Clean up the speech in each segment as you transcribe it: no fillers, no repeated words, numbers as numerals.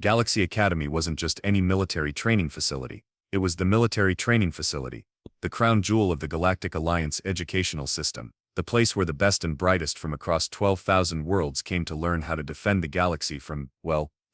Galaxy Academy wasn't just any military training facility. It was the military training facility, the crown jewel of the Galactic Alliance educational system, the place where the best and brightest from across 12,000 worlds came to learn how to defend the galaxy from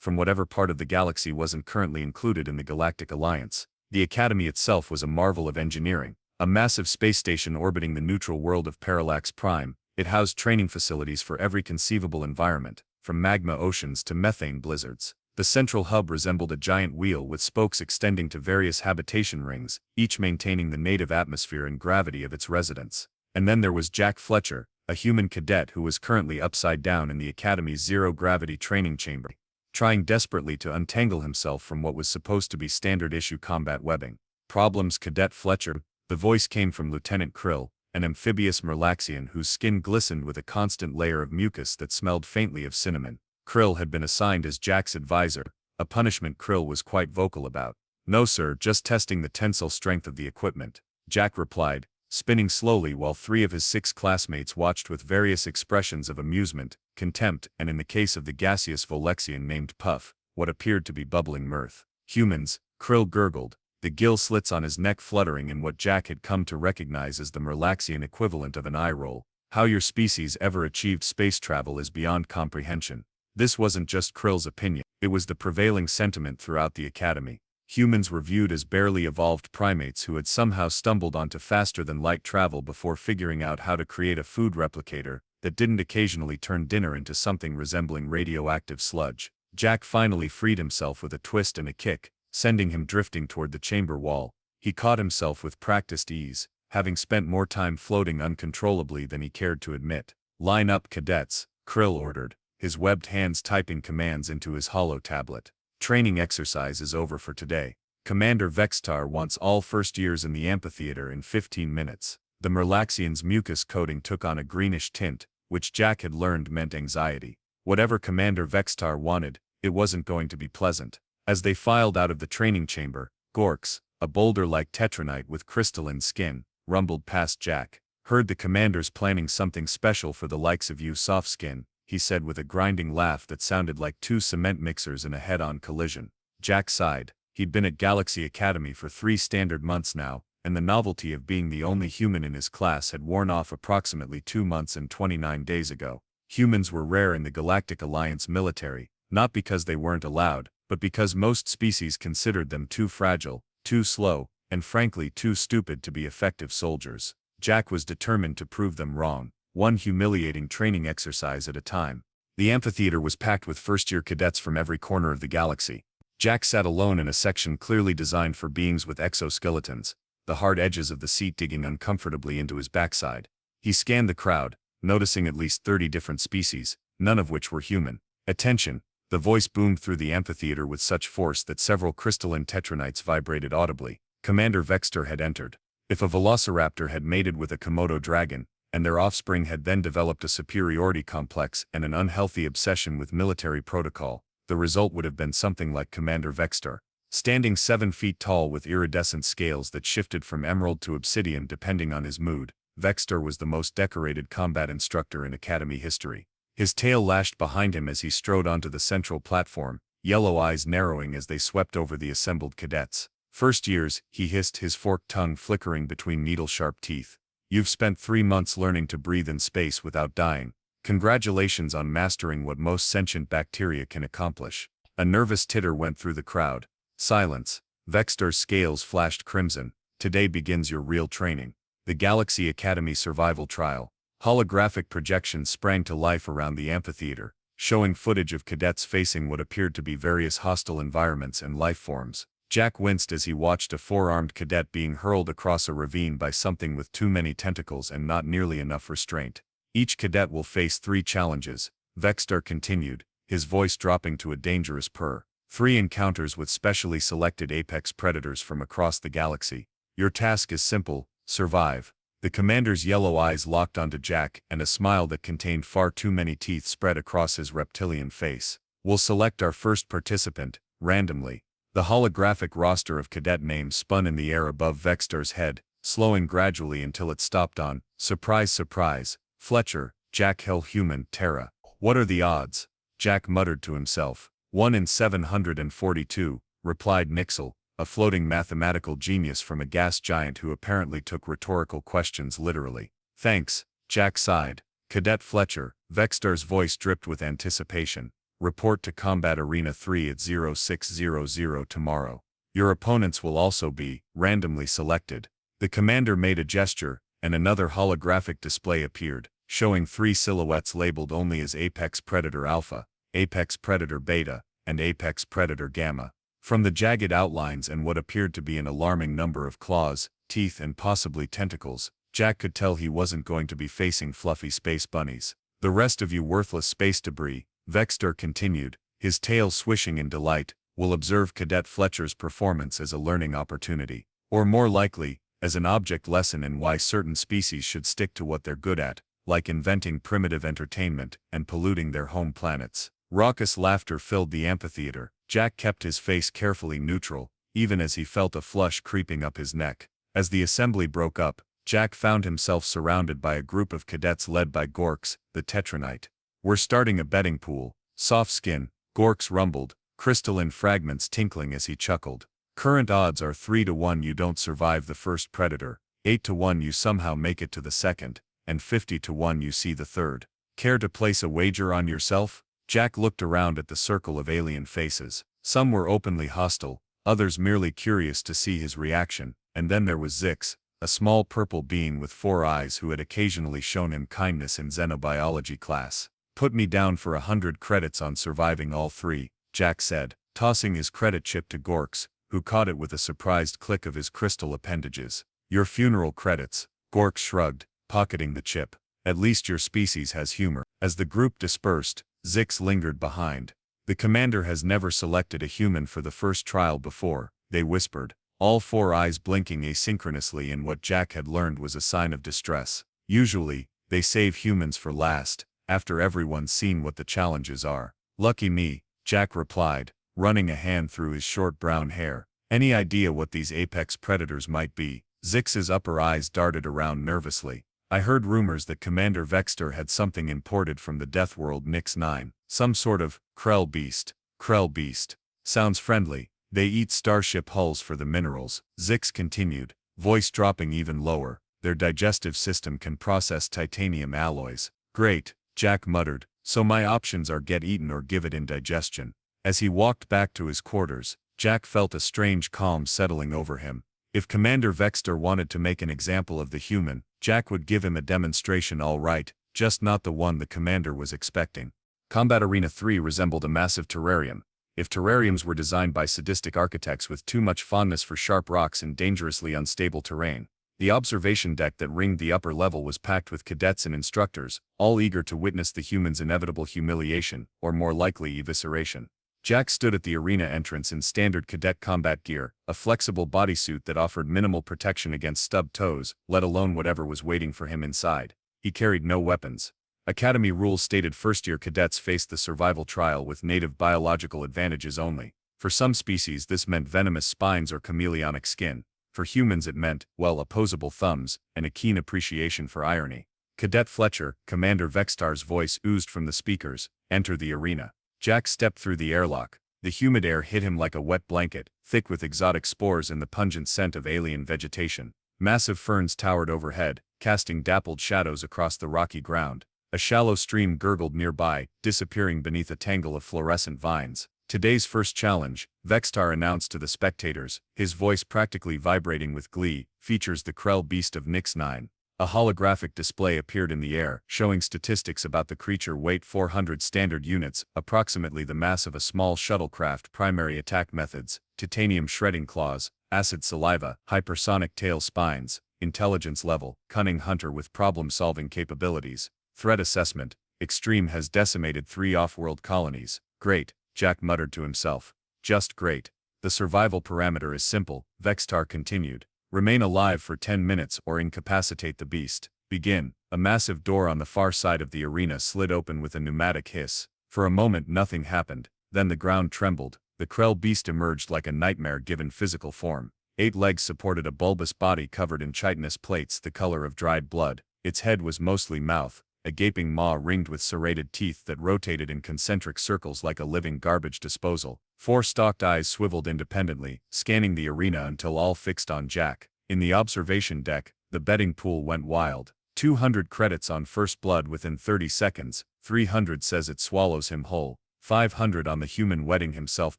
whatever part of the galaxy wasn't currently included in the Galactic Alliance. The Academy itself was a marvel of engineering, a massive space station orbiting the neutral world of Parallax Prime. It housed training facilities for every conceivable environment, from magma oceans to methane blizzards. The central hub resembled a giant wheel with spokes extending to various habitation rings, each maintaining the native atmosphere and gravity of its residents. And then there was Jack Fletcher, a human cadet who was currently upside down in the Academy's zero-gravity training chamber, trying desperately to untangle himself from what was supposed to be standard-issue combat webbing. Problems, Cadet Fletcher? The voice came from Lieutenant Krill, an amphibious Merlaxian whose skin glistened with a constant layer of mucus that smelled faintly of cinnamon. Krill had been assigned as Jack's advisor, a punishment Krill was quite vocal about. "No sir, just testing the tensile strength of the equipment," Jack replied, spinning slowly while 3 of his 6 classmates watched with various expressions of amusement, contempt, and in the case of the gaseous Volexian named Puff, what appeared to be bubbling mirth. "Humans," Krill gurgled, the gill slits on his neck fluttering in what Jack had come to recognize as the Merlaxian equivalent of an eye roll. "How your species ever achieved space travel is beyond comprehension." This wasn't just Krill's opinion, it was the prevailing sentiment throughout the Academy. Humans were viewed as barely evolved primates who had somehow stumbled onto faster-than-light travel before figuring out how to create a food replicator that didn't occasionally turn dinner into something resembling radioactive sludge. Jack finally freed himself with a twist and a kick, sending him drifting toward the chamber wall. He caught himself with practiced ease, having spent more time floating uncontrollably than he cared to admit. "Line up, cadets," Krill ordered, his webbed hands typing commands into his hollow tablet. "Training exercise is over for today. Commander Vextar wants all first years in the amphitheater in 15 minutes. The Merlaxian's mucus coating took on a greenish tint, which Jack had learned meant anxiety. Whatever Commander Vextar wanted, it wasn't going to be pleasant. As they filed out of the training chamber, Gorks, a boulder-like tetranite with crystalline skin, rumbled past Jack. "Heard the commander's planning something special for the likes of you soft skin," he said with a grinding laugh that sounded like 2 cement mixers in a head-on collision. Jack sighed. He'd been at Galaxy Academy for 3 standard months now, and the novelty of being the only human in his class had worn off approximately 2 months and 29 days ago. Humans were rare in the Galactic Alliance military, not because they weren't allowed, but because most species considered them too fragile, too slow, and frankly too stupid to be effective soldiers. Jack was determined to prove them wrong, one humiliating training exercise at a time. The amphitheater was packed with first-year cadets from every corner of the galaxy. Jack sat alone in a section clearly designed for beings with exoskeletons, the hard edges of the seat digging uncomfortably into his backside. He scanned the crowd, noticing at least 30 different species, none of which were human. "Attention!" The voice boomed through the amphitheater with such force that several crystalline tetranites vibrated audibly. Commander Vexter had entered. If a velociraptor had mated with a Komodo dragon, and their offspring had then developed a superiority complex and an unhealthy obsession with military protocol, the result would have been something like Commander Vexter. Standing 7 feet tall with iridescent scales that shifted from emerald to obsidian depending on his mood, Vexter was the most decorated combat instructor in Academy history. His tail lashed behind him as he strode onto the central platform, yellow eyes narrowing as they swept over the assembled cadets. "First years," he hissed, his forked tongue flickering between needle-sharp teeth. "You've spent 3 months learning to breathe in space without dying. Congratulations on mastering what most sentient bacteria can accomplish." A nervous titter went through the crowd. "Silence." Vexter's scales flashed crimson. "Today begins your real training. The Galaxy Academy Survival Trial." Holographic projections sprang to life around the amphitheater, showing footage of cadets facing what appeared to be various hostile environments and life forms. Jack winced as he watched a 4-armed cadet being hurled across a ravine by something with too many tentacles and not nearly enough restraint. "Each cadet will face 3 challenges," Vexter continued, his voice dropping to a dangerous purr. 3 encounters with specially selected apex predators from across the galaxy. "Your task is simple: survive." The commander's yellow eyes locked onto Jack, and a smile that contained far too many teeth spread across his reptilian face. "We'll select our first participant, randomly." The holographic roster of cadet names spun in the air above Vexter's head, slowing gradually until it stopped on, surprise surprise, Fletcher, Jack Hill, human, Terra. "What are the odds?" Jack muttered to himself. 1 in 742, replied Nixel, a floating mathematical genius from a gas giant who apparently took rhetorical questions literally. Thanks, Jack sighed. Cadet Fletcher, Vextar's voice dripped with anticipation. Report to Combat Arena 3 at 0600 tomorrow. Your opponents will also be randomly selected. The commander made a gesture, and another holographic display appeared, showing 3 silhouettes labeled only as Apex Predator Alpha, Apex Predator Beta, and Apex Predator Gamma. From the jagged outlines and what appeared to be an alarming number of claws, teeth and possibly tentacles, Jack could tell he wasn't going to be facing fluffy space bunnies. The rest of you worthless space debris, Vextar continued, his tail swishing in delight, will observe Cadet Fletcher's performance as a learning opportunity, or more likely, as an object lesson in why certain species should stick to what they're good at, like inventing primitive entertainment and polluting their home planets. Raucous laughter filled the amphitheater. Jack kept his face carefully neutral, even as he felt a flush creeping up his neck. As the assembly broke up, Jack found himself surrounded by a group of cadets led by Gorks, the Tetranite. We're starting a betting pool. Soft skin, Gorks rumbled, crystalline fragments tinkling as he chuckled. Current odds are 3 to 1 you don't survive the first predator, 8 to 1 you somehow make it to the second, and 50 to 1 you see the third. Care to place a wager on yourself? Jack looked around at the circle of alien faces. Some were openly hostile, others merely curious to see his reaction, and then there was Zix, a small purple being with 4 eyes who had occasionally shown him kindness in xenobiology class. Put me down for 100 credits on surviving all 3, Jack said, tossing his credit chip to Gorks, who caught it with a surprised click of his crystal appendages. Your funeral credits, Gorks shrugged, pocketing the chip. At least your species has humor. As the group dispersed, Zix lingered behind. The commander has never selected a human for the first trial before, they whispered, all 4 eyes blinking asynchronously in what Jack had learned was a sign of distress. Usually, they save humans for last, after everyone's seen what the challenges are. Lucky me, Jack replied, running a hand through his short brown hair. Any idea what these apex predators might be? Zix's upper eyes darted around nervously. I heard rumors that Commander Vextar had something imported from the Death World Nix-9, some sort of Krell beast. Krell beast. Sounds friendly. They eat starship hulls for the minerals, Zix continued, voice dropping even lower. Their digestive system can process titanium alloys. Great, Jack muttered, so my options are get eaten or give it indigestion. As he walked back to his quarters, Jack felt a strange calm settling over him. If Commander Vextar wanted to make an example of the human, Jack would give him a demonstration all right, just not the one the commander was expecting. Combat Arena 3 resembled a massive terrarium. If terrariums were designed by sadistic architects with too much fondness for sharp rocks and dangerously unstable terrain, the observation deck that ringed the upper level was packed with cadets and instructors, all eager to witness the human's inevitable humiliation, or more likely evisceration. Jack stood at the arena entrance in standard cadet combat gear, a flexible bodysuit that offered minimal protection against stubbed toes, let alone whatever was waiting for him inside. He carried no weapons. Academy rules stated first-year cadets faced the survival trial with native biological advantages only. For some species this meant venomous spines or chameleonic skin. For humans it meant, well, opposable thumbs, and a keen appreciation for irony. Cadet Fletcher, Commander Vextar's voice oozed from the speakers, enter the arena. Jack stepped through the airlock. The humid air hit him like a wet blanket, thick with exotic spores and the pungent scent of alien vegetation. Massive ferns towered overhead, casting dappled shadows across the rocky ground. A shallow stream gurgled nearby, disappearing beneath a tangle of fluorescent vines. Today's first challenge, Vextar announced to the spectators, his voice practically vibrating with glee, features the Krell beast of Nix-9. A holographic display appeared in the air, showing statistics about the creature weight 400 standard units, approximately the mass of a small shuttlecraft. Primary attack methods, titanium shredding claws, acid saliva, hypersonic tail spines, intelligence level, cunning hunter with problem-solving capabilities. Threat assessment, extreme has decimated 3 off-world colonies. Great, Jack muttered to himself. Just great. The survival parameter is simple, Vextar continued. Remain alive for 10 minutes or incapacitate the beast. Begin. A massive door on the far side of the arena slid open with a pneumatic hiss. For a moment nothing happened, then the ground trembled. The Krell beast emerged like a nightmare given physical form. 8 legs supported a bulbous body covered in chitinous plates the color of dried blood. Its head was mostly mouth, a gaping maw ringed with serrated teeth that rotated in concentric circles like a living garbage disposal. 4 stalked eyes swiveled independently, scanning the arena until all fixed on Jack. In the observation deck, the betting pool went wild. 200 credits on first blood within 30 seconds, 300 says it swallows him whole, 500 on the human wetting himself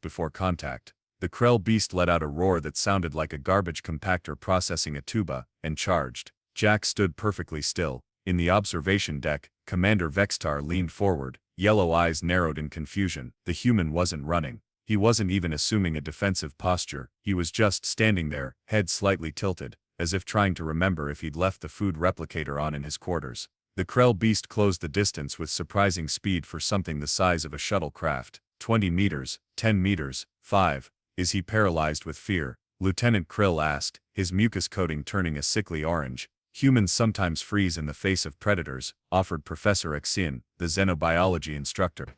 before contact. The Krell beast let out a roar that sounded like a garbage compactor processing a tuba, and charged. Jack stood perfectly still. In the observation deck, Commander Vextar leaned forward, yellow eyes narrowed in confusion. The human wasn't running. He wasn't even assuming a defensive posture, he was just standing there, head slightly tilted, as if trying to remember if he'd left the food replicator on in his quarters. The Krell beast closed the distance with surprising speed for something the size of a shuttlecraft. 20 meters, 10 meters, 5. Is he paralyzed with fear? Lieutenant Krill asked, his mucus coating turning a sickly orange. Humans sometimes freeze in the face of predators, offered Professor Xin, the xenobiology instructor.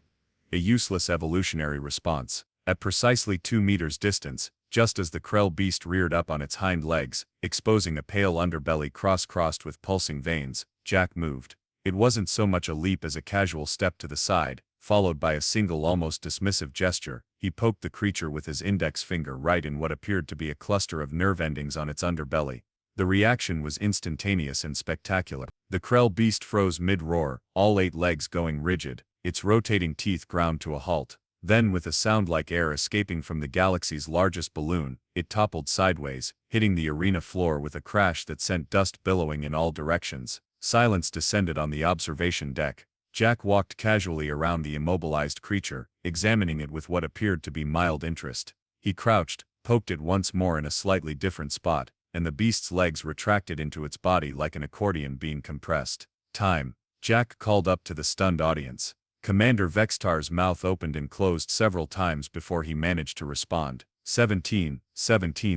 A useless evolutionary response. At precisely 2 meters distance, just as the Krell beast reared up on its hind legs, exposing a pale underbelly crossed with pulsing veins, Jack moved. It wasn't so much a leap as a casual step to the side, followed by a single almost dismissive gesture. He poked the creature with his index finger right in what appeared to be a cluster of nerve endings on its underbelly. The reaction was instantaneous and spectacular. The Krell beast froze mid-roar, all 8 legs going rigid, its rotating teeth ground to a halt. Then, with a sound like air escaping from the galaxy's largest balloon, it toppled sideways, hitting the arena floor with a crash that sent dust billowing in all directions. Silence descended on the observation deck. Jack walked casually around the immobilized creature, examining it with what appeared to be mild interest. He crouched, poked it once more in a slightly different spot, and the beast's legs retracted into its body like an accordion being compressed. Time. Jack called up to the stunned audience. Commander Vextar's mouth opened and closed several times before he managed to respond. 17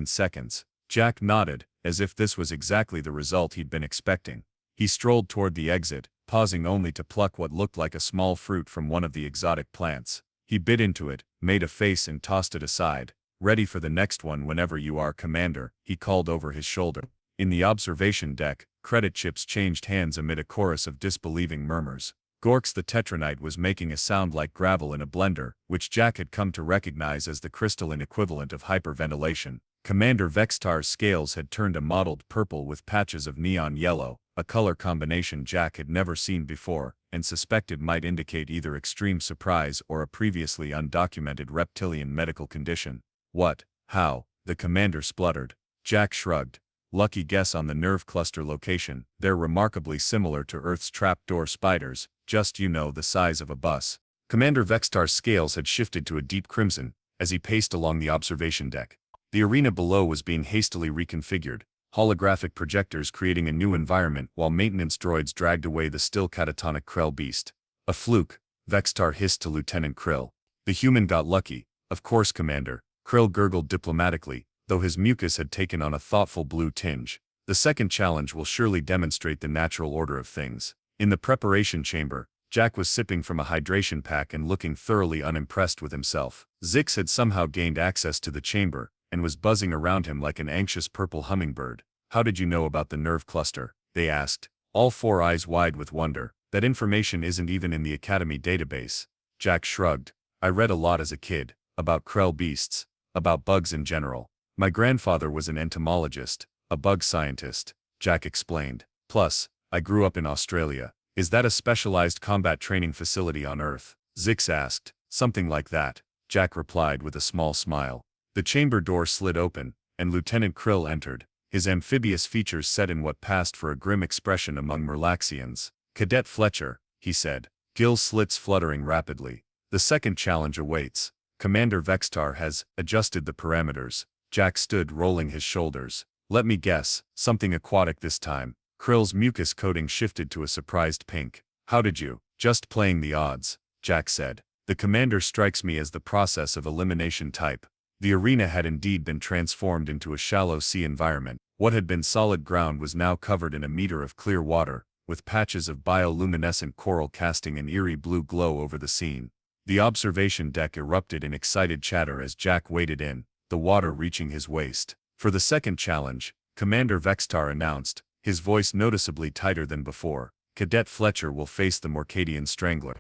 seconds. Jack nodded, as if this was exactly the result he'd been expecting. He strolled toward the exit, pausing only to pluck what looked like a small fruit from one of the exotic plants. He bit into it, made a face and tossed it aside. Ready for the next one whenever you are, Commander, he called over his shoulder. In the observation deck, credit chips changed hands amid a chorus of disbelieving murmurs. Gorks the Tetranite was making a sound like gravel in a blender, which Jack had come to recognize as the crystalline equivalent of hyperventilation. Commander Vextar's scales had turned a mottled purple with patches of neon yellow, a color combination Jack had never seen before, and suspected might indicate either extreme surprise or a previously undocumented reptilian medical condition. What? How? The commander spluttered. Jack shrugged. Lucky guess on the nerve cluster location. They're remarkably similar to Earth's trapdoor spiders, just the size of a bus. Commander Vextar's scales had shifted to a deep crimson as he paced along the observation deck. The arena below was being hastily reconfigured, holographic projectors creating a new environment while maintenance droids dragged away the still catatonic Krell beast. A fluke, Vextar hissed to Lieutenant Krill. The human got lucky. Of course, Commander, Krill gurgled diplomatically, though his mucus had taken on a thoughtful blue tinge. The second challenge will surely demonstrate the natural order of things. In the preparation chamber, Jack was sipping from a hydration pack and looking thoroughly unimpressed with himself. Zix had somehow gained access to the chamber, and was buzzing around him like an anxious purple hummingbird. How did you know about the nerve cluster? They asked, all 4 eyes wide with wonder. That information isn't even in the Academy database. Jack shrugged. I read a lot as a kid, about Krell beasts, about bugs in general. My grandfather was an entomologist, a bug scientist, Jack explained. Plus, I grew up in Australia. Is that a specialized combat training facility on Earth? Zix asked. Something like that, Jack replied with a small smile. The chamber door slid open, and Lieutenant Krill entered, his amphibious features set in what passed for a grim expression among Merlaxians. Cadet Fletcher, he said, gill slits fluttering rapidly. The second challenge awaits. Commander Vextar has adjusted the parameters. Jack stood rolling his shoulders. Let me guess, something aquatic this time. Krill's mucus coating shifted to a surprised pink. How did you? Just playing the odds, Jack said. The commander strikes me as the process of elimination type. The arena had indeed been transformed into a shallow sea environment. What had been solid ground was now covered in a meter of clear water, with patches of bioluminescent coral casting an eerie blue glow over the scene. The observation deck erupted in excited chatter as Jack waded in, the water reaching his waist. For the second challenge, Commander Vextar announced, his voice noticeably tighter than before, Cadet Fletcher will face the Morcadian Strangler.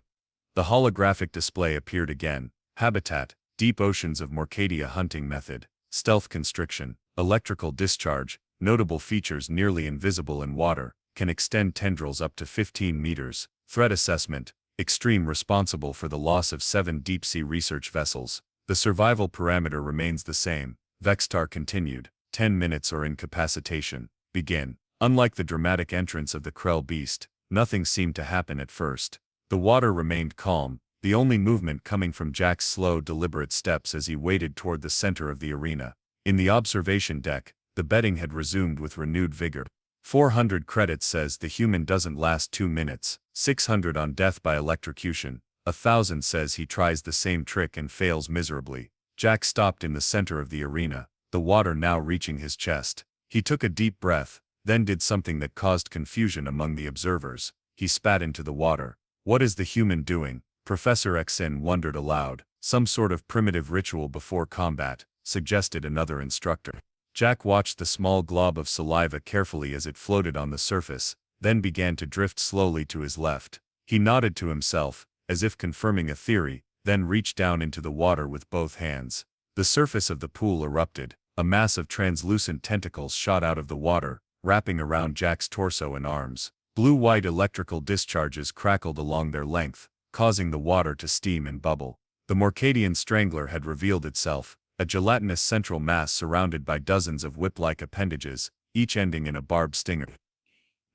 The holographic display appeared again. Habitat, deep oceans of Morcadia hunting method, stealth constriction, electrical discharge, notable features nearly invisible in water, can extend tendrils up to 15 meters. Threat assessment, extreme responsible for the loss of 7 deep-sea research vessels. The survival parameter remains the same. Vextar continued. 10 minutes or incapacitation. Begin. Unlike the dramatic entrance of the Krell beast, nothing seemed to happen at first. The water remained calm, the only movement coming from Jack's slow, deliberate steps as he waded toward the center of the arena. In the observation deck, the betting had resumed with renewed vigor. 400 credits says the human doesn't last 2 minutes, 600 on death by electrocution, 1,000 says he tries the same trick and fails miserably. Jack stopped in the center of the arena, the water now reaching his chest. He took a deep breath, then did something that caused confusion among the observers. He spat into the water. What is the human doing? Professor Xen wondered aloud. Some sort of primitive ritual before combat, suggested another instructor. Jack watched the small glob of saliva carefully as it floated on the surface, then began to drift slowly to his left. He nodded to himself, as if confirming a theory, then reached down into the water with both hands. The surface of the pool erupted. A mass of translucent tentacles shot out of the water, wrapping around Jack's torso and arms. Blue-white electrical discharges crackled along their length, causing the water to steam and bubble. The Morcadian Strangler had revealed itself, a gelatinous central mass surrounded by dozens of whip-like appendages, each ending in a barbed stinger.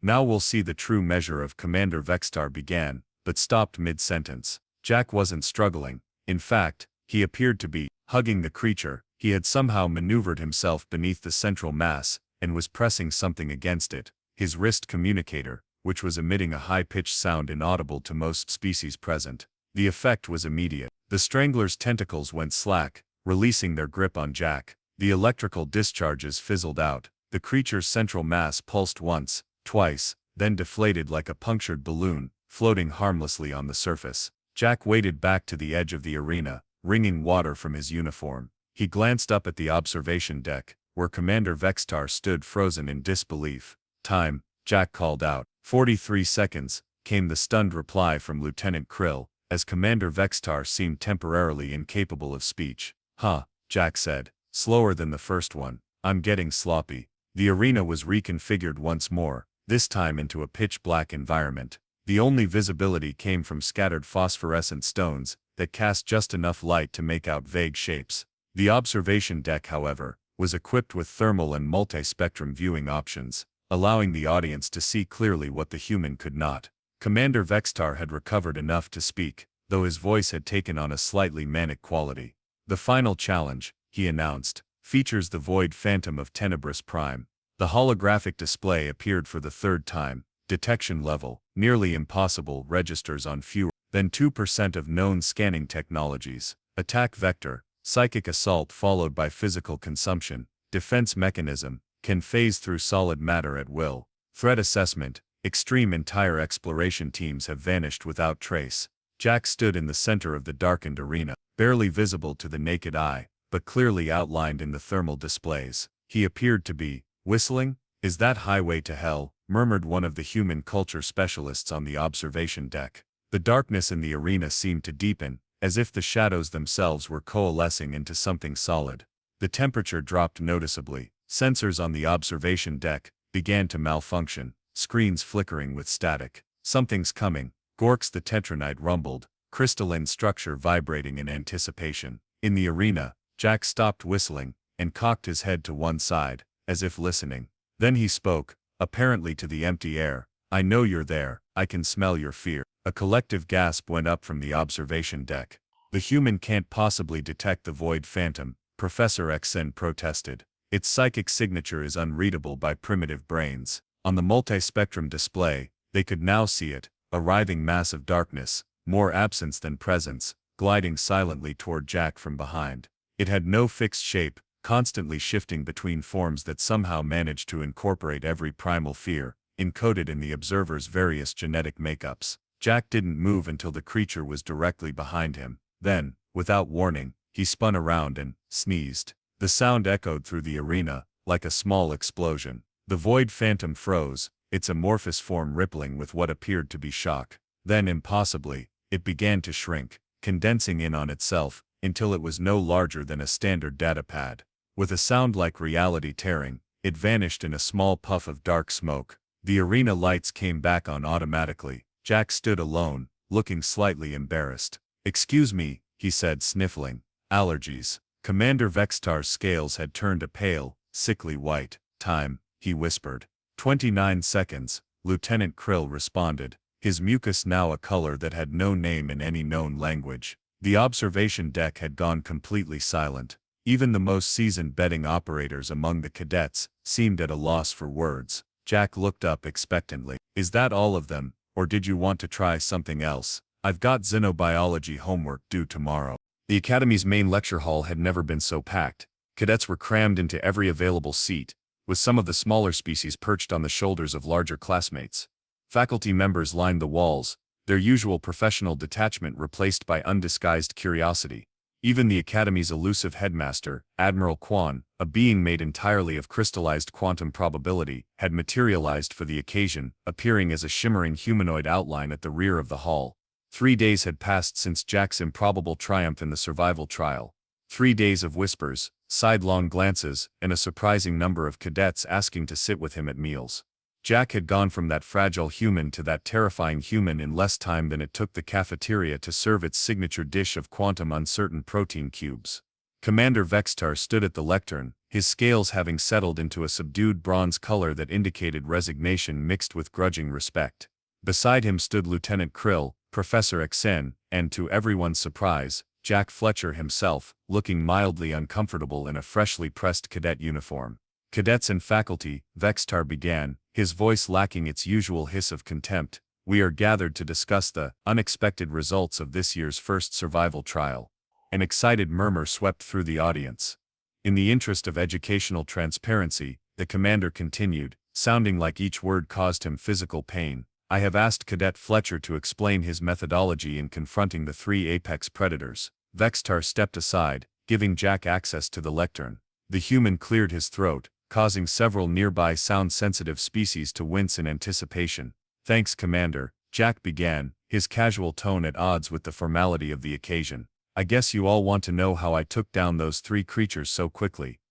Now we'll see the true measure of Commander Vextar began, but stopped mid-sentence. Jack wasn't struggling. In fact, he appeared to be hugging the creature. He had somehow maneuvered himself beneath the central mass, and was pressing something against it, his wrist communicator, which was emitting a high-pitched sound inaudible to most species present. The effect was immediate. The Strangler's tentacles went slack, releasing their grip on Jack. The electrical discharges fizzled out. The creature's central mass pulsed once, twice, then deflated like a punctured balloon, floating harmlessly on the surface. Jack waded back to the edge of the arena, wringing water from his uniform. He glanced up at the observation deck, where Commander Vextar stood frozen in disbelief. Time, Jack called out. 43 seconds, came the stunned reply from Lieutenant Krill, as Commander Vextar seemed temporarily incapable of speech. Huh, Jack said, slower than the first one. I'm getting sloppy. The arena was reconfigured once more, this time into a pitch-black environment. The only visibility came from scattered phosphorescent stones that cast just enough light to make out vague shapes. The observation deck, however, was equipped with thermal and multi-spectrum viewing options, allowing the audience to see clearly what the human could not. Commander Vextar had recovered enough to speak, though his voice had taken on a slightly manic quality. The final challenge, he announced, features the Void Phantom of Tenebris Prime. The holographic display appeared for the third time. Detection level, nearly impossible, registers on fewer than 2% of known scanning technologies. Attack vector, psychic assault followed by physical consumption. Defense mechanism, can phase through solid matter at will. Threat assessment, extreme. Entire exploration teams have vanished without trace. Jack stood in the center of the darkened arena, barely visible to the naked eye, but clearly outlined in the thermal displays. He appeared to be whistling. Is that Highway to Hell? Murmured one of the human culture specialists on the observation deck. The darkness in the arena seemed to deepen, as if the shadows themselves were coalescing into something solid. The temperature dropped noticeably. Sensors on the observation deck began to malfunction, screens flickering with static. Something's coming, Gorks the Tetranite rumbled, crystalline structure vibrating in anticipation. In the arena, Jack stopped whistling, and cocked his head to one side, as if listening. Then he spoke, apparently to the empty air. I know you're there, I can smell your fear. A collective gasp went up from the observation deck. The human can't possibly detect the Void Phantom, Professor Xen protested. Its psychic signature is unreadable by primitive brains. On the multispectrum display, they could now see it, a writhing mass of darkness, more absence than presence, gliding silently toward Jack from behind. It had no fixed shape, constantly shifting between forms that somehow managed to incorporate every primal fear, encoded in the observer's various genetic makeups. Jack didn't move until the creature was directly behind him. Then, without warning, he spun around and sneezed. The sound echoed through the arena, like a small explosion. The Void Phantom froze, its amorphous form rippling with what appeared to be shock. Then impossibly, it began to shrink, condensing in on itself, until it was no larger than a standard datapad. With a sound like reality tearing, it vanished in a small puff of dark smoke. The arena lights came back on automatically. Jack stood alone, looking slightly embarrassed. "Excuse me," he said, sniffling. "Allergies." Commander Vextar's scales had turned a pale, sickly white. "Time," he whispered. 29 seconds, Lieutenant Krill responded, his mucus now a color that had no name in any known language. The observation deck had gone completely silent. Even the most seasoned betting operators among the cadets seemed at a loss for words. Jack looked up expectantly. "Is that all of them, or did you want to try something else? I've got xenobiology homework due tomorrow." The Academy's main lecture hall had never been so packed. Cadets were crammed into every available seat, with some of the smaller species perched on the shoulders of larger classmates. Faculty members lined the walls, their usual professional detachment replaced by undisguised curiosity. Even the Academy's elusive headmaster, Admiral Kwan, a being made entirely of crystallized quantum probability, had materialized for the occasion, appearing as a shimmering humanoid outline at the rear of the hall. 3 days had passed since Jack's improbable triumph in the survival trial. 3 days of whispers, sidelong glances, and a surprising number of cadets asking to sit with him at meals. Jack had gone from that fragile human to that terrifying human in less time than it took the cafeteria to serve its signature dish of quantum uncertain protein cubes. Commander Vextar stood at the lectern, his scales having settled into a subdued bronze color that indicated resignation mixed with grudging respect. Beside him stood Lieutenant Krill, Professor Xen, and to everyone's surprise, Jack Fletcher himself, looking mildly uncomfortable in a freshly pressed cadet uniform. "Cadets and faculty," Vextar began, his voice lacking its usual hiss of contempt, "we are gathered to discuss the unexpected results of this year's first survival trial." An excited murmur swept through the audience. In the interest of educational transparency, the commander continued, sounding like each word caused him physical pain, "I have asked Cadet Fletcher to explain his methodology in confronting the 3 apex predators." Vextar stepped aside, giving Jack access to the lectern. The human cleared his throat, causing several nearby sound-sensitive species to wince in anticipation. "Thanks, Commander," Jack began, his casual tone at odds with the formality of the occasion. "I guess you all want to know how I took down those 3 creatures so quickly."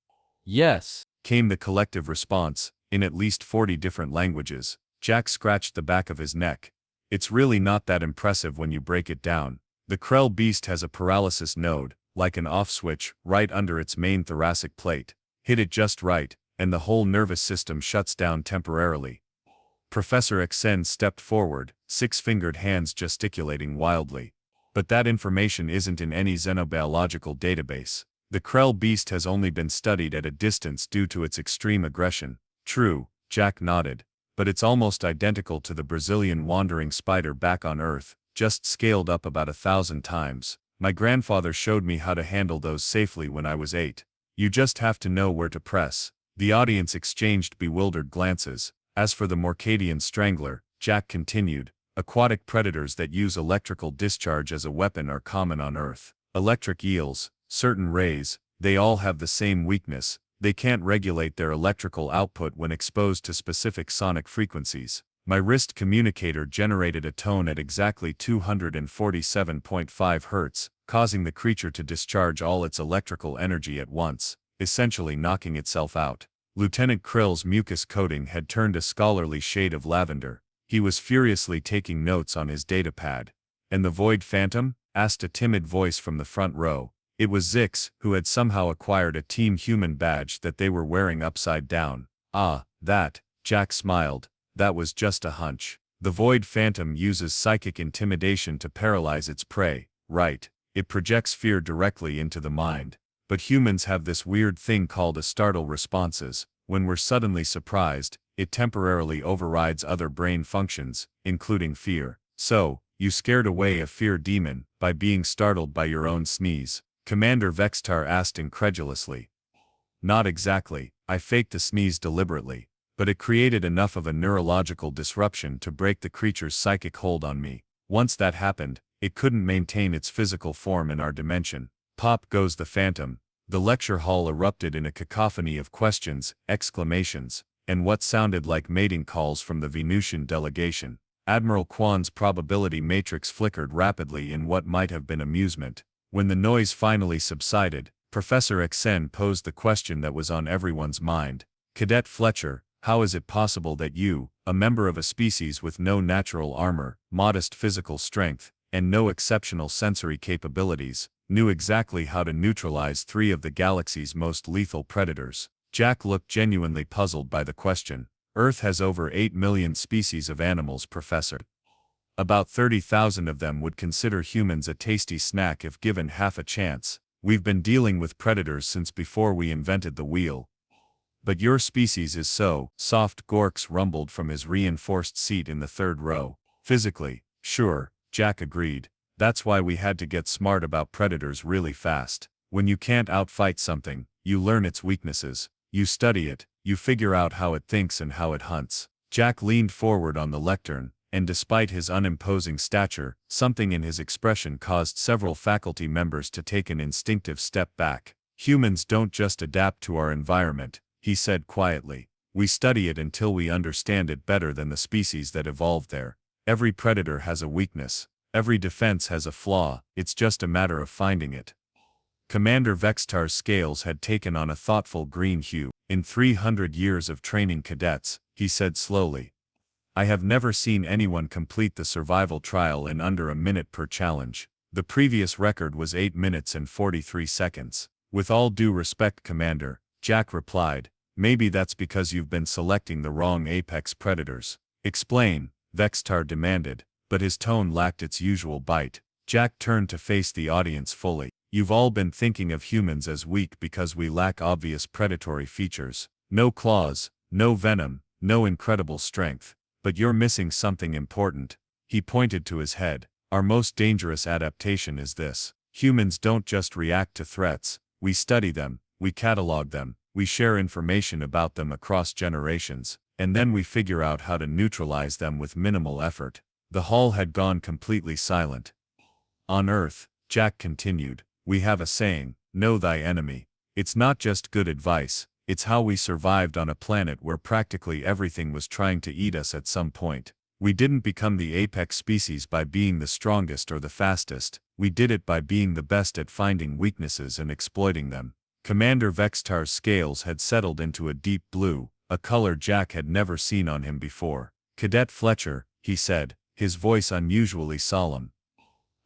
"Yes," came the collective response, in at least 40 different languages. Jack scratched the back of his neck. "It's really not that impressive when you break it down. The Krell beast has a paralysis node, like an off switch, right under its main thoracic plate. Hit it just right, and the whole nervous system shuts down temporarily." Professor Xen stepped forward, 6-fingered hands gesticulating wildly. "But that information isn't in any xenobiological database. The Krell beast has only been studied at a distance due to its extreme aggression." "True," Jack nodded, "but it's almost identical to the Brazilian wandering spider back on Earth, just scaled up about 1,000 times. My grandfather showed me how to handle those safely when I was 8. You just have to know where to press." The audience exchanged bewildered glances. As for the Morcadian strangler, Jack continued, "Aquatic predators that use electrical discharge as a weapon are common on Earth. Electric eels, certain rays, they all have the same weakness. They can't regulate their electrical output when exposed to specific sonic frequencies. My wrist communicator generated a tone at exactly 247.5 Hz, causing the creature to discharge all its electrical energy at once, essentially knocking itself out." Lieutenant Krill's mucus coating had turned a scholarly shade of lavender. He was furiously taking notes on his datapad. "And the Void Phantom?" asked a timid voice from the front row. It was Zix, who had somehow acquired a Team Human badge that they were wearing upside down. "Ah, that," Jack smiled, "that was just a hunch. The Void Phantom uses psychic intimidation to paralyze its prey, right? It projects fear directly into the mind. But humans have this weird thing called a startle responses. When we're suddenly surprised, it temporarily overrides other brain functions, including fear. So, you scared away a fear demon by being startled by your own sneeze?" Commander Vextar asked incredulously. "Not exactly. I faked the sneeze deliberately, but it created enough of a neurological disruption to break the creature's psychic hold on me. Once that happened, it couldn't maintain its physical form in our dimension." Pop goes the Phantom. The lecture hall erupted in a cacophony of questions, exclamations, and what sounded like mating calls from the Venusian delegation. Admiral Kwan's probability matrix flickered rapidly in what might have been amusement. When the noise finally subsided, Professor Xen posed the question that was on everyone's mind. Cadet Fletcher, how is it possible that you, a member of a species with no natural armor, modest physical strength, and no exceptional sensory capabilities, knew exactly how to neutralize 3 of the galaxy's most lethal predators? Jack looked genuinely puzzled by the question. Earth has over 8 million species of animals, Professor. About 30,000 of them would consider humans a tasty snack if given half a chance. We've been dealing with predators since before we invented the wheel. But your species is so soft. Gorks rumbled from his reinforced seat in the 3rd row. Physically, sure, Jack agreed. That's why we had to get smart about predators really fast. When you can't outfight something, you learn its weaknesses. You study it, you figure out how it thinks and how it hunts. Jack leaned forward on the lectern, and despite his unimposing stature, something in his expression caused several faculty members to take an instinctive step back. Humans don't just adapt to our environment, he said quietly. We study it until we understand it better than the species that evolved there. Every predator has a weakness. Every defense has a flaw. It's just a matter of finding it. Commander Vextar's scales had taken on a thoughtful green hue. In 300 years of training cadets, he said slowly, I have never seen anyone complete the survival trial in under a minute per challenge. The previous record was 8 minutes and 43 seconds. With all due respect, Commander, Jack replied, maybe that's because you've been selecting the wrong apex predators. Explain, Vextar demanded, but his tone lacked its usual bite. Jack turned to face the audience fully. You've all been thinking of humans as weak because we lack obvious predatory features. No claws, no venom, no incredible strength. But you're missing something important. He pointed to his head. Our most dangerous adaptation is this. Humans don't just react to threats. We study them, we catalog them, we share information about them across generations, and then we figure out how to neutralize them with minimal effort. The hall had gone completely silent. On Earth, Jack continued, we have a saying, know thy enemy. It's not just good advice, it's how we survived on a planet where practically everything was trying to eat us at some point. We didn't become the apex species by being the strongest or the fastest, we did it by being the best at finding weaknesses and exploiting them. Commander Vextar's scales had settled into a deep blue, a color Jack had never seen on him before. Cadet Fletcher, he said, his voice unusually solemn.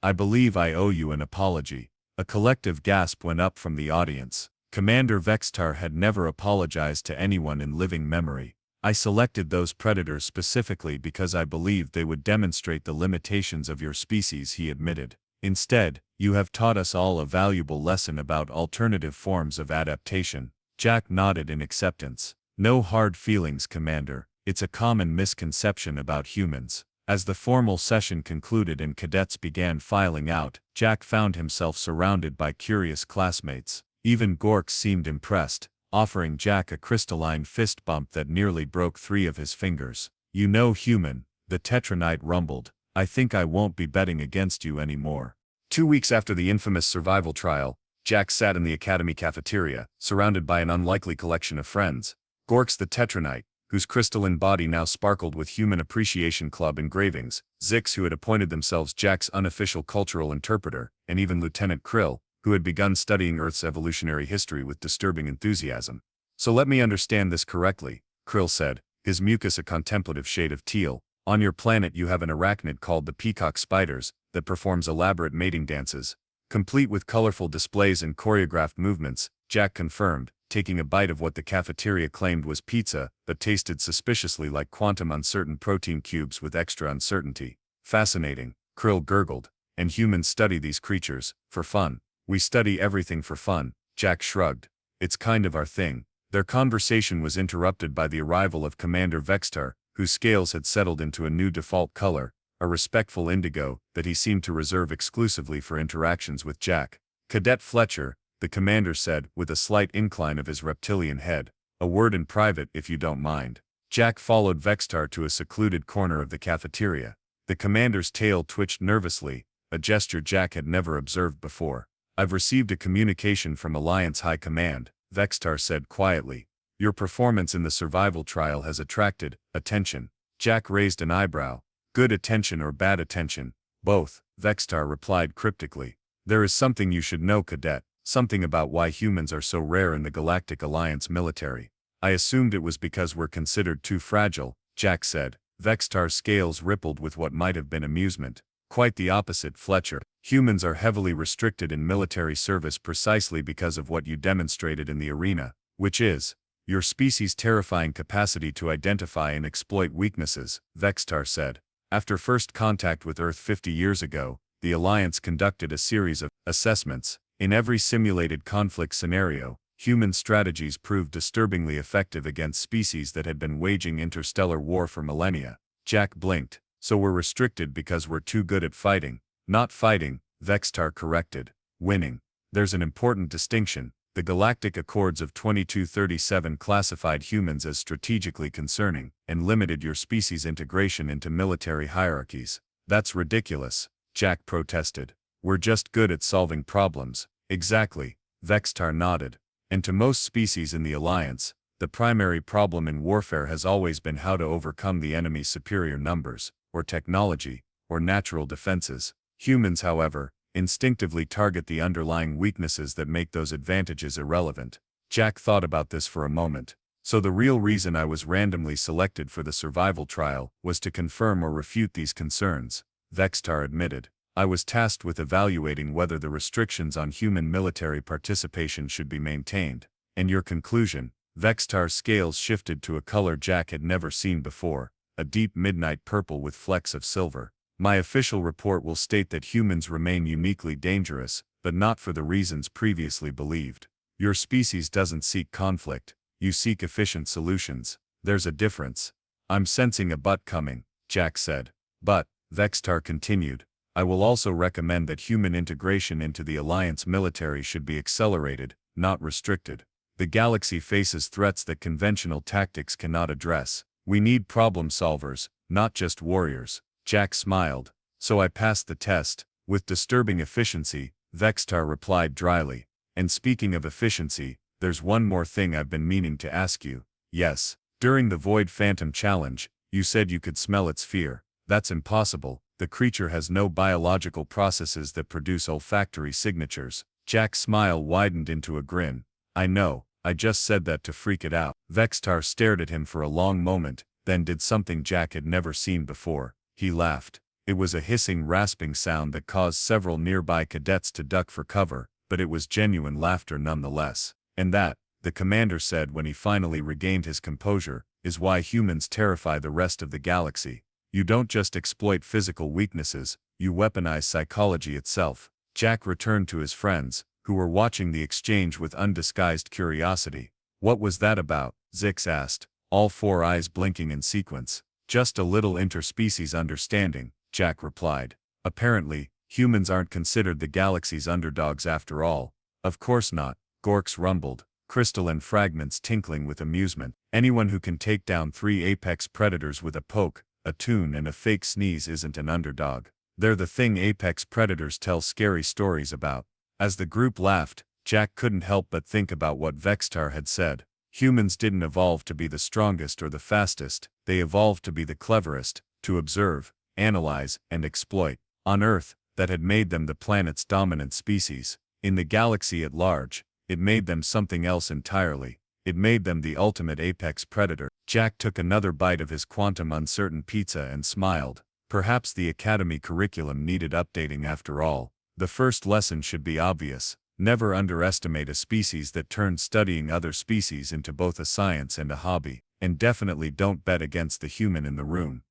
I believe I owe you an apology. A collective gasp went up from the audience. Commander Vextar had never apologized to anyone in living memory. I selected those predators specifically because I believed they would demonstrate the limitations of your species, he admitted. Instead, you have taught us all a valuable lesson about alternative forms of adaptation. Jack nodded in acceptance. No hard feelings, Commander. It's a common misconception about humans. As the formal session concluded and cadets began filing out, Jack found himself surrounded by curious classmates. Even Gorks seemed impressed, offering Jack a crystalline fist bump that nearly broke 3 of his fingers. You know, human, the Tetranite rumbled, I think I won't be betting against you anymore. 2 weeks after the infamous survival trial, Jack sat in the academy cafeteria, surrounded by an unlikely collection of friends. Gorks the Tetranite, whose crystalline body now sparkled with Human Appreciation Club engravings, Zix, who had appointed themselves Jack's unofficial cultural interpreter, and even Lieutenant Krill, who had begun studying Earth's evolutionary history with disturbing enthusiasm. So let me understand this correctly, Krill said, his mucus a contemplative shade of teal. On your planet you have an arachnid called the peacock spiders, that performs elaborate mating dances. Complete with colorful displays and choreographed movements, Jack confirmed, taking a bite of what the cafeteria claimed was pizza, but tasted suspiciously like quantum uncertain protein cubes with extra uncertainty. Fascinating, Krill gurgled. And humans study these creatures, for fun. We study everything for fun, Jack shrugged. It's kind of our thing. Their conversation was interrupted by the arrival of Commander Vextar, whose scales had settled into a new default color, a respectful indigo that he seemed to reserve exclusively for interactions with Jack. Cadet Fletcher, the commander said with a slight incline of his reptilian head, a word in private if you don't mind. Jack followed Vextar to a secluded corner of the cafeteria. The commander's tail twitched nervously, a gesture Jack had never observed before. I've received a communication from Alliance High Command, Vextar said quietly. Your performance in the survival trial has attracted attention. Jack raised an eyebrow. Good attention or bad attention? Both, Vextar replied cryptically. There is something you should know, Cadet, something about why humans are so rare in the Galactic Alliance military. I assumed it was because we're considered too fragile, Jack said. Vextar's scales rippled with what might have been amusement. Quite the opposite, Fletcher. Humans are heavily restricted in military service precisely because of what you demonstrated in the arena, which is your species' terrifying capacity to identify and exploit weaknesses, Vextar said. After first contact with Earth 50 years ago, the Alliance conducted a series of assessments. In every simulated conflict scenario, human strategies proved disturbingly effective against species that had been waging interstellar war for millennia. Jack blinked. So we're restricted because we're too good at fighting. Not fighting, Vextar corrected. Winning. There's an important distinction. The Galactic Accords of 2237 classified humans as strategically concerning, and limited your species' integration into military hierarchies. That's ridiculous, Jack protested. We're just good at solving problems. Exactly, Vextar nodded. And to most species in the Alliance, the primary problem in warfare has always been how to overcome the enemy's superior numbers, or technology, or natural defenses. Humans, however, instinctively target the underlying weaknesses that make those advantages irrelevant. Jack thought about this for a moment. So the real reason I was randomly selected for the survival trial was to confirm or refute these concerns, Vextar admitted. I was tasked with evaluating whether the restrictions on human military participation should be maintained. And your conclusion? Vextar's scales shifted to a color Jack had never seen before, a deep midnight purple with flecks of silver. My official report will state that humans remain uniquely dangerous, but not for the reasons previously believed. Your species doesn't seek conflict, you seek efficient solutions. There's a difference. I'm sensing a but coming, Jack said. But, Vextar continued, I will also recommend that human integration into the Alliance military should be accelerated, not restricted. The galaxy faces threats that conventional tactics cannot address. We need problem solvers, not just warriors. Jack smiled. So I passed the test, with disturbing efficiency, Vextar replied dryly. And speaking of efficiency, there's one more thing I've been meaning to ask you. Yes, during the Void Phantom Challenge, you said you could smell its fear. That's impossible. The creature has no biological processes that produce olfactory signatures. Jack's smile widened into a grin. I know, I just said that to freak it out. Vextar stared at him for a long moment, then did something Jack had never seen before. He laughed. It was a hissing, rasping sound that caused several nearby cadets to duck for cover, but it was genuine laughter nonetheless. And that, the commander said when he finally regained his composure, is why humans terrify the rest of the galaxy. You don't just exploit physical weaknesses, you weaponize psychology itself. Jack returned to his friends, who were watching the exchange with undisguised curiosity. What was that about? Zix asked, all four eyes blinking in sequence. Just a little interspecies understanding, Jack replied. Apparently, humans aren't considered the galaxy's underdogs after all. Of course not, Gorks rumbled, crystalline fragments tinkling with amusement. Anyone who can take down 3 apex predators with a poke, a tune and a fake sneeze isn't an underdog. They're the thing apex predators tell scary stories about. As the group laughed, Jack couldn't help but think about what Vextar had said. Humans didn't evolve to be the strongest or the fastest, they evolved to be the cleverest, to observe, analyze, and exploit. On Earth, that had made them the planet's dominant species. In the galaxy at large, it made them something else entirely. It made them the ultimate apex predator. Jack took another bite of his quantum uncertain pizza and smiled. Perhaps the academy curriculum needed updating after all. The first lesson should be obvious. Never underestimate a species that turns studying other species into both a science and a hobby. And definitely don't bet against the human in the room.